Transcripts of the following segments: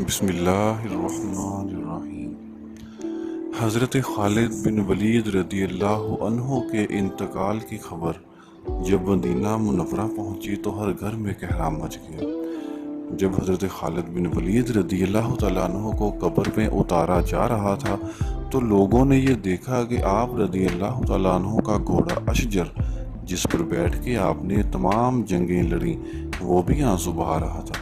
بسم اللہ الرحمن الرحیم۔ حضرت خالد بن ولید رضی اللہ عنہ کے انتقال کی خبر جب مدینہ منورہ پہنچی تو ہر گھر میں کہرام مچ گیا۔ جب حضرت خالد بن ولید رضی اللہ تعالیٰ عنہ کو قبر میں اتارا جا رہا تھا تو لوگوں نے یہ دیکھا کہ آپ رضی اللہ تعالیٰ عنہ کا گھوڑا اشجر جس پر بیٹھ کے آپ نے تمام جنگیں لڑیں وہ بھی آنسو بہا رہا تھا۔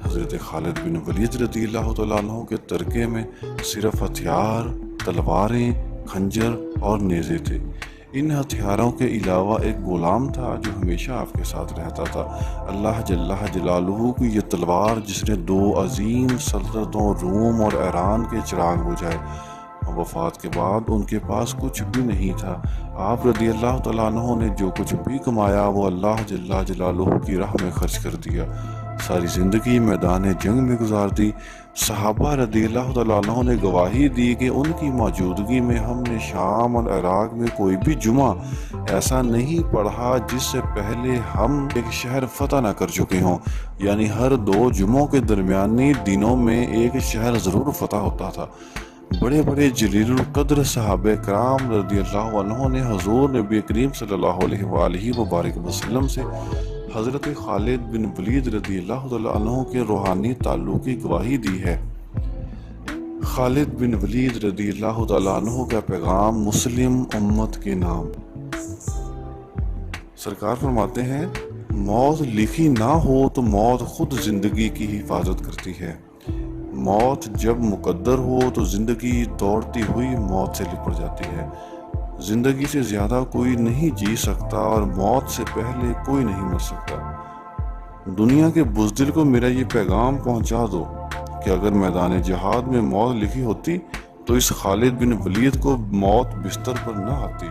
حضرت خالد بن ولید رضی اللہ تعالیٰ عنہ کے ترکے میں صرف ہتھیار، تلواریں، خنجر اور نیزے تھے۔ ان ہتھیاروں کے علاوہ ایک غلام تھا جو ہمیشہ آپ کے ساتھ رہتا تھا۔ اللہ جل جلالہ کی یہ تلوار جس نے دو عظیم سلطنتوں روم اور ایران کے چراغ بجھائے، وفات کے بعد ان کے پاس کچھ بھی نہیں تھا۔ آپ رضی اللہ تعالیٰ عنہ نے جو کچھ بھی کمایا وہ اللہ جل جلالہ کی راہ میں خرچ کر دیا، ساری زندگی میدان جنگ میں گزار دی۔ صحابہ رضی اللہ تعالیٰ عنہ نے گواہی دی کہ ان کی موجودگی میں ہم نے شام اور عراق میں کوئی بھی جمعہ ایسا نہیں پڑھا جس سے پہلے ہم ایک شہر فتح نہ کر چکے ہوں، یعنی ہر دو جمعوں کے درمیانی دنوں میں ایک شہر ضرور فتح ہوتا تھا۔ بڑے بڑے جلیل القدر صحابہ کرام رضی اللہ عنہ نے حضور نبی کریم صلی اللہ علیہ وآلہ وبارک وسلم سے حضرت خالد بن ولید رضی اللہ عنہ کے روحانی تعلق کی گواہی دی ہے۔ خالد بن ولید رضی اللہ عنہ کا پیغام مسلم امت کے نام۔ سرکار فرماتے ہیں، موت لکھی نہ ہو تو موت خود زندگی کی حفاظت کرتی ہے۔ موت جب مقدر ہو تو زندگی دوڑتی ہوئی موت سے لپٹ جاتی ہے۔ زندگی سے زیادہ کوئی نہیں جی سکتا اور موت سے پہلے کوئی نہیں مر سکتا۔ دنیا کے بزدل کو میرا یہ پیغام پہنچا دو کہ اگر میدان جہاد میں موت لکھی ہوتی تو اس خالد بن ولید کو موت بستر پر نہ آتی۔